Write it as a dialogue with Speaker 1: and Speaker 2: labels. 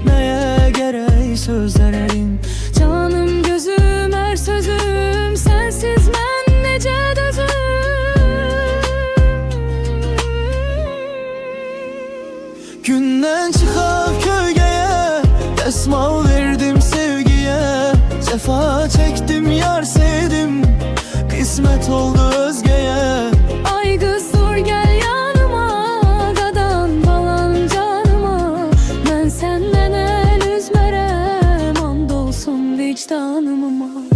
Speaker 1: Neye gerek sözlerin?
Speaker 2: Canım gözüm her sözüm, sensiz mən necə dözüm.
Speaker 1: Gündən çıxaq kölgəyə, dəsmal verdim sevgiyə. Cəfa çəkdim, yar sevdim, qismət oldu özgəyə.
Speaker 2: Ay qız dur gəl yanıma, qadan balan canıma. Mən səndən əl üzmərəm, and olsun vicdanıma.